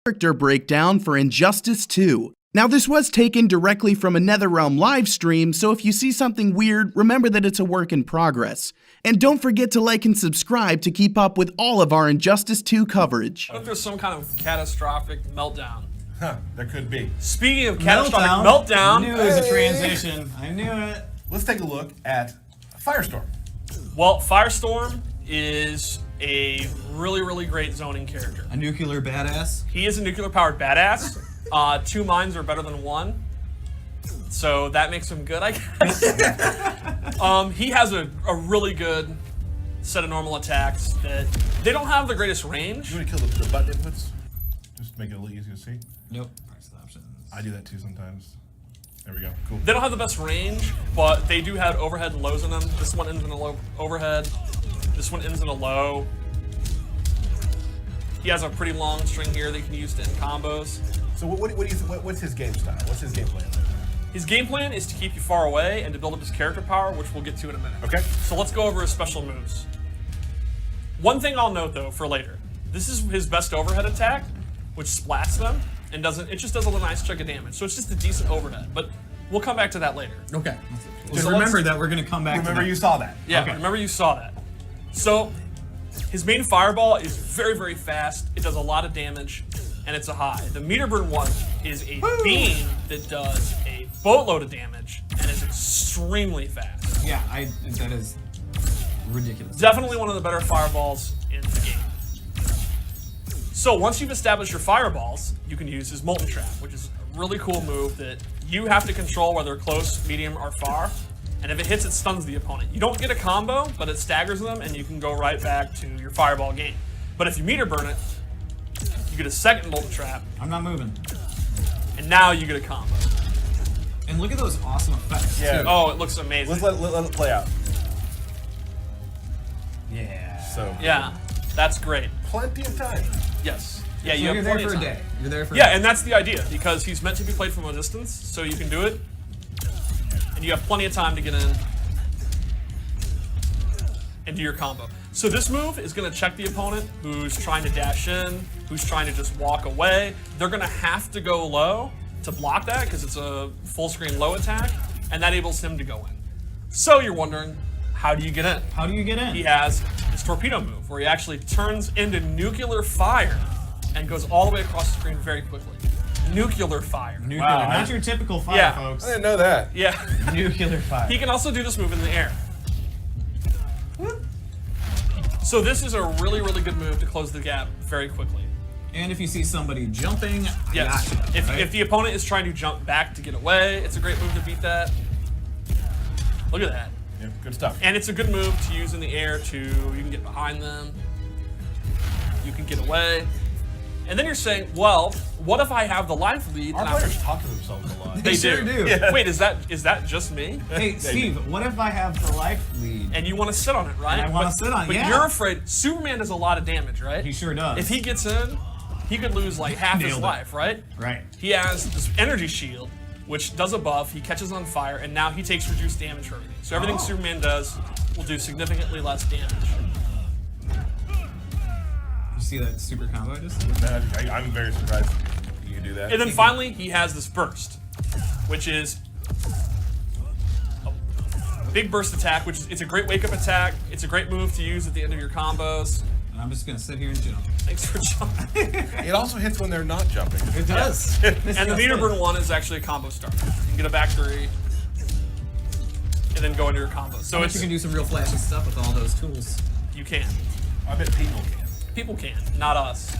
Character breakdown for Injustice 2. Now this was taken directly from a NetherRealm live stream, so if you see something weird, remember that it's a work in progress. And don't forget to like and subscribe to keep up with all of our Injustice 2 coverage. What if there's some kind of catastrophic meltdown? Huh, there could be. Speaking of catastrophic meltdown. I knew it was a transition. I knew it. Let's take a look at Firestorm. Well, Firestorm is a really, really great zoning character. A nuclear badass. He is a nuclear-powered badass. 2 mines are better than 1. So that makes him good, I guess. He has a really good set of normal attacks that they don't have the greatest range. You want to kill the button inputs? Just to make it a little easier to see? Nope. Press options. I do that too sometimes. There we go. Cool. They don't have the best range, but they do have overhead and lows in them. This one ends in a low overhead. This one ends in a low. He has a pretty long string here that you can use to end combos. So what do you think, what's his game style? What's his game plan? His game plan is to keep you far away and to build up his character power, which we'll get to in a minute. Okay. So let's go over his special moves. One thing I'll note though for later, this is his best overhead attack, which splats them and it just does a nice chunk of damage. So it's just a decent overhead, but we'll come back to that later. Okay. Just remember that we're going to come back to that. Remember you saw that. Yeah, Okay. remember you saw that. So his main fireball is very, very fast. It does a lot of damage, and it's a high. The meter burn one is a beam that does a boatload of damage and is extremely fast. Yeah, that is ridiculous. Definitely one of the better fireballs in the game. So once you've established your fireballs, you can use his Molten Trap, which is a really cool move that you have to control whether close, medium, or far. And if it hits, it stuns the opponent. You don't get a combo, but it staggers them, and you can go right back to your fireball game. But if you meter burn it, you get a second Molten Trap, I'm not moving. and now you get a combo. And look at those awesome effects. Yeah. Too. Oh, it looks amazing. Let's let it play out. Yeah. So Yeah, that's great. plenty of time. Yes. Yeah, So you you're have there plenty for of a time. day. You're there for Yeah, a day. and that's the idea, because he's meant to be played from a distance, so you can do it, and you have plenty of time to get in and do your combo. So this move is going to check the opponent who's trying to dash in, who's trying to just walk away. They're going to have to go low to block that, because it's a full screen low attack, and that enables him to go in. So you're wondering, how do you get in? How do you get in? He has his torpedo move, where he actually turns into nuclear fire and goes all the way across the screen very quickly. Nuclear fire. Nuclear. Wow. Not your typical fire, Yeah. folks. I didn't know that. Yeah. Nuclear fire. He can also do this move in the air. So this is a really, really good move to close the gap very quickly. And if you see somebody jumping, Yes. I got you, right? If the opponent is trying to jump back to get away, it's a great move to beat that. Look at that. Yeah, good stuff. And it's a good move to use in the air you can get behind them, you can get away. And then you're saying, well, what if I have the life lead? Our and I'm- players talk to themselves a lot. They sure do. Yeah. Wait, is that just me? Hey, Steve, what if I have the life lead? And you want to sit on it, right? And I wanna sit on it, But yeah. you're afraid. Superman does a lot of damage, right? He sure does. If he gets in, he could lose like half his Nailed it. life, right? Right. He has this energy shield, which does a buff. He catches on fire, and now he takes reduced damage for everything. So everything Oh. Superman does will do significantly less damage. You see that super combo I just did? Man, I'm very surprised you can do that. And then finally, he has this burst, which is a big burst attack, which is it's a great wake-up attack. It's a great move to use at the end of your combos. And I'm just going to sit here and jump. Thanks for jumping. It also hits when they're not jumping. It does. And the meter burn one is actually a combo starter. You can get a back 3, and then go into your combo. So I bet it's you can do some real flashy stuff with all those tools. you can. I bet people can. People can, not us.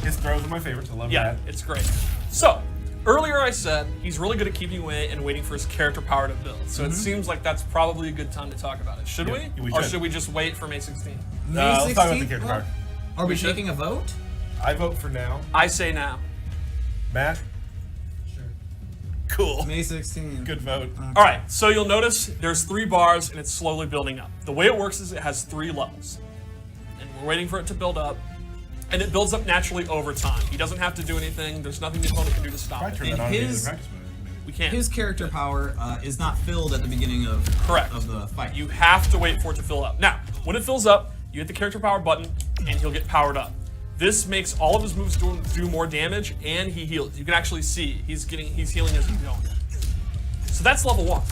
His throws are my favorites. I love Yeah, that. it's great. So earlier I said he's really good at keeping away and waiting for his character power to build. So it seems like that's probably a good time to talk about it. Should Yeah, we? we Or should. should we just wait for May 16th? May Let's talk about the 16th? character power. Are we We should. taking a vote? I vote for now. I say now. Matt? Sure. Cool. May 16th. Good vote. All right, so you'll notice there's 3 bars and it's slowly building up. The way it works is it has 3 levels. And we're waiting for it to build up. And it builds up naturally over time. He doesn't have to do anything. There's nothing the opponent can do to stop Probably it. turn And that on his- in the practice mode. We can't. His character power is not filled at the beginning of Correct. of the fight. You have to wait for it to fill up. Now, when it fills up, you hit the character power button, and he'll get powered up. This makes all of his moves do more damage, and he heals. You can actually see he's healing as he's going. So that's level 1.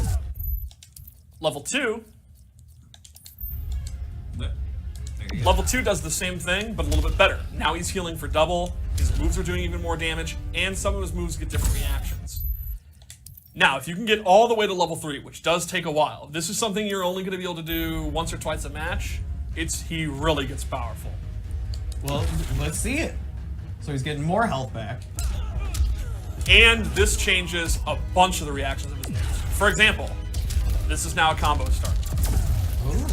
Level 2. There you go. Level 2 does the same thing, but a little bit better. Now he's healing for double. His moves are doing even more damage, and some of his moves get different reactions. Now, if you can get all the way to level 3, which does take a while, this is something you're only going to be able to do once or twice a match. He really gets powerful. Well, let's see it. So he's getting more health back. And this changes a bunch of the reactions of his moves. For example, this is now a combo start. Ooh.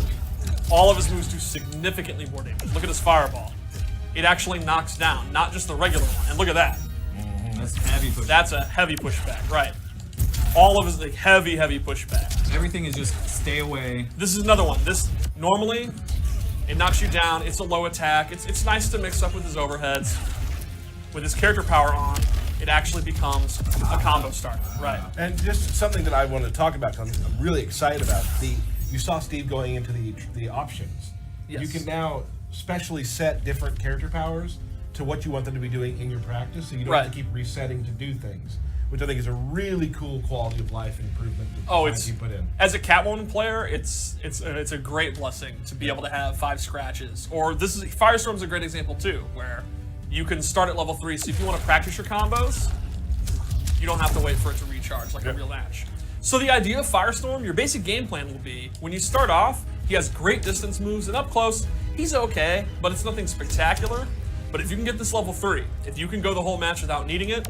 All of his moves do significantly more damage. Look at his fireball. It actually knocks down, not just the regular one. And look at that. That's heavy pushback. That's a heavy pushback, right. All of his like, heavy pushback. Everything is just stay away. This is another one. This, normally, it knocks you down. It's a low attack. It's nice to mix up with his overheads. With his character power on, it actually becomes a combo start, right. And just something that I want to talk about, 'cause I'm really excited about. You saw Steve going into the options. Yes. You can now specially set different character powers to what you want them to be doing in your practice, so you don't have Right. to keep resetting to do things, which I think is a really cool quality of life improvement that you put in. As a Catwoman player, it's a great blessing to be able to have 5 scratches. Or Firestorm's a great example too, where you can start at level 3. So if you want to practice your combos, you don't have to wait for it to recharge like a real match. So the idea of Firestorm, your basic game plan will be when you start off, he has great distance moves, and up close, he's okay, but it's nothing spectacular. But if you can get this level 3, if you can go the whole match without needing it,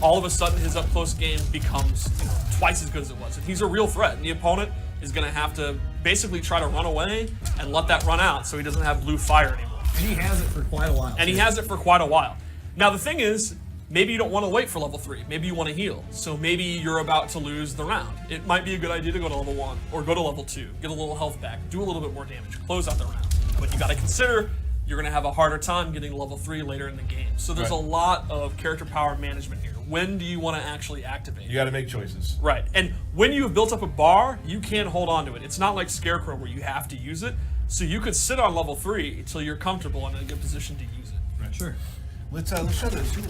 all of a sudden his up close game becomes twice as good as it was. And he's a real threat, and the opponent is going to have to basically try to run away and let that run out so he doesn't have blue fire anymore. And he has it for quite a while. And he has it for quite a while. Now the thing is, maybe you don't want to wait for level 3. Maybe you want to heal. So maybe you're about to lose the round. It might be a good idea to go to level 1 or go to level 2, get a little health back, do a little bit more damage, close out the round. But you got to consider you're going to have a harder time getting to level 3 later in the game. So there's a lot of character power management here. When do you want to actually activate? You got to make choices. Right. And when you have built up a bar, you can hold on to it. It's not like Scarecrow where you have to use it. So you could sit on level 3 until you're comfortable and in a good position to use it. Right. Sure. Let's show the two.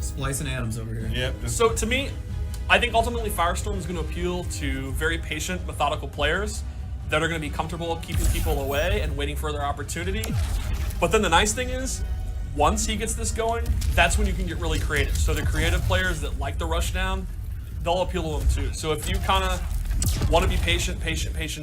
Splicing atoms over here. Yep. So to me, I think ultimately Firestorm is going to appeal to very patient, methodical players that are going to be comfortable keeping people away and waiting for their opportunity. But then the nice thing is, once he gets this going, that's when you can get really creative. So the creative players that like the rush down, they'll appeal to them too. So if you kind of want to be patient,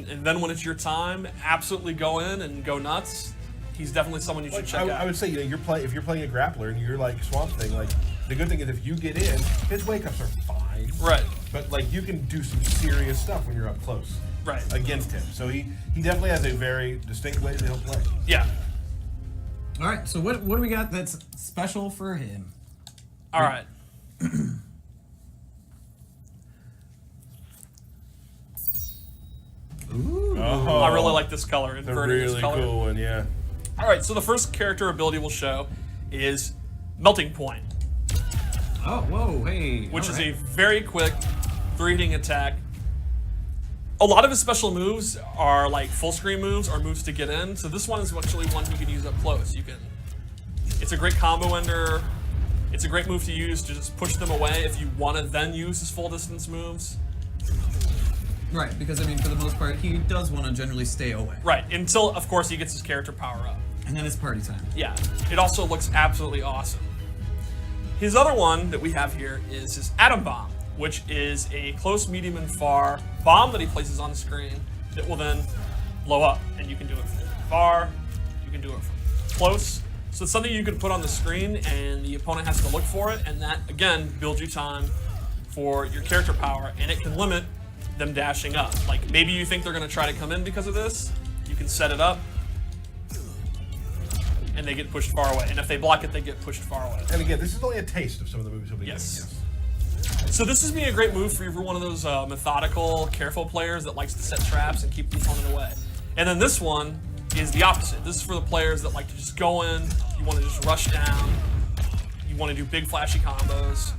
and then when it's your time, absolutely go in and go nuts, he's definitely someone you should check out. I would say, if you're playing a grappler and you're like Swamp Thing, like the good thing is if you get in, his wake ups are fine. Right. But like you can do some serious stuff when you're up close. Right. Against him. So he definitely has a very distinct way that he'll play. Yeah. All right, so what do we got that's special for him? All right. Ooh. Oh, I really like this color. the Inverting this really color. cool one, yeah. All right, so the first character ability we'll show is Melting Point, Oh, whoa, hey. which all is right. a very quick 3-hitting attack. A lot of his special moves are like full screen moves or moves to get in. So this one is actually one you can use up close. It's a great combo ender. It's a great move to use to just push them away if you want to then use his full distance moves. Right, because I mean, for the most part, he does want to generally stay away. Right, until of course he gets his character power up. And then it's party time. Yeah, it also looks absolutely awesome. His other one that we have here is his Atom Bomb, which is a close, medium, and far bomb that he places on the screen that will then blow up. And you can do it from far, you can do it from close. So it's something you can put on the screen and the opponent has to look for it, and that, again, builds you time for your character power, and it can limit them dashing up. Like, maybe you think they're going to try to come in because of this, you can set it up, and they get pushed far away. And if they block it, they get pushed far away. And again, this is only a taste of some of the moves he'll be Yes. getting. So this is being a great move for one of those methodical, careful players that likes to set traps and keep the opponent away. And then this one is the opposite. This is for the players that like to just go in, you want to just rush down, you want to do big flashy combos.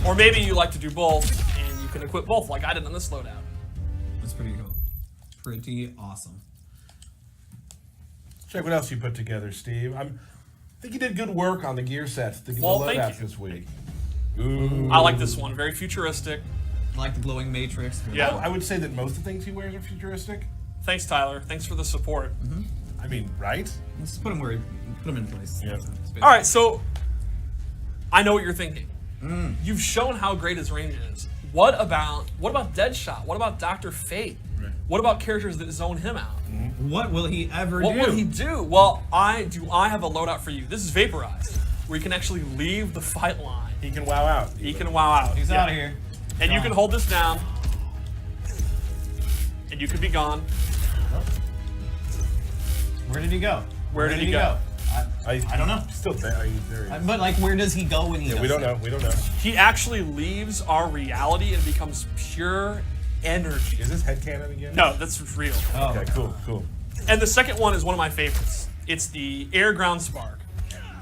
Or maybe you like to do both, and you can equip both like I did on this loadout. That's pretty cool. Pretty awesome. Check what else you put together, Steve. I think you did good work on the gear sets, the Well, thank loadouts you. this week. Ooh. I like this one, very futuristic. I like the glowing matrix. Yeah. I would say that most of the things he wears are futuristic. Thanks, Tyler. Thanks for the support. I mean, right? Let's put them in place. Yeah. All right, so I know what you're thinking. You've shown how great his range is. What about Deadshot? What about Dr. Fate? Right. What about characters that zone him out? What will he ever What do? will he do? Well, I have a loadout for you. This is Vaporize, where you can actually leave the fight line. He can wow out. He can wow out. He's Yeah. out of here. And you Gone. can hold this down, and you can be gone. Where did he go? Where did he go? I don't know. Still there. But like, where does he go when he? Yeah, does we don't that? know. We don't know. He actually leaves our reality and becomes pure energy. Is this headcanon again? No, that's real. Oh. Okay, cool. And the second one is one of my favorites. It's the Air Ground Spark,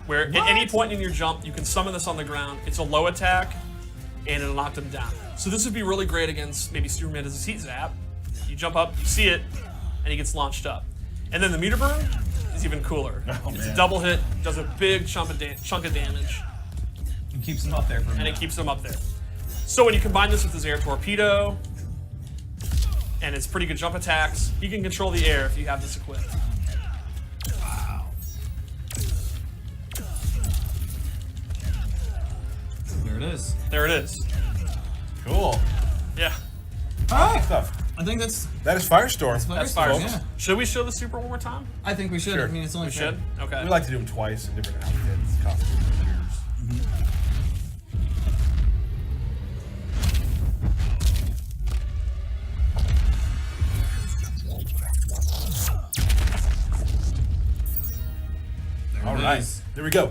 where at any point in your jump, you can summon this on the ground. It's a low attack, and it'll knock them down. So this would be really great against maybe Superman does a heat zap. You jump up, you see it, and he gets launched up. And then the meter burn is even cooler. It's a double hit, does a big chunk of damage, He keeps him up there for a and minute. it keeps him up there. So when you combine this with his air torpedo, and its pretty good jump attacks, you can control the air if you have this equipped. Wow. There it is. There it is. Cool. Yeah, Alright. Stuff. I think that's That is Firestorm. that's Firestorm, fire. yeah. Should we show the super one more time? I think we should. Sure. I mean, it's only We fair. should? Okay. We like to do them twice in different outfits, costumes, gears. There All it right. is. There we go.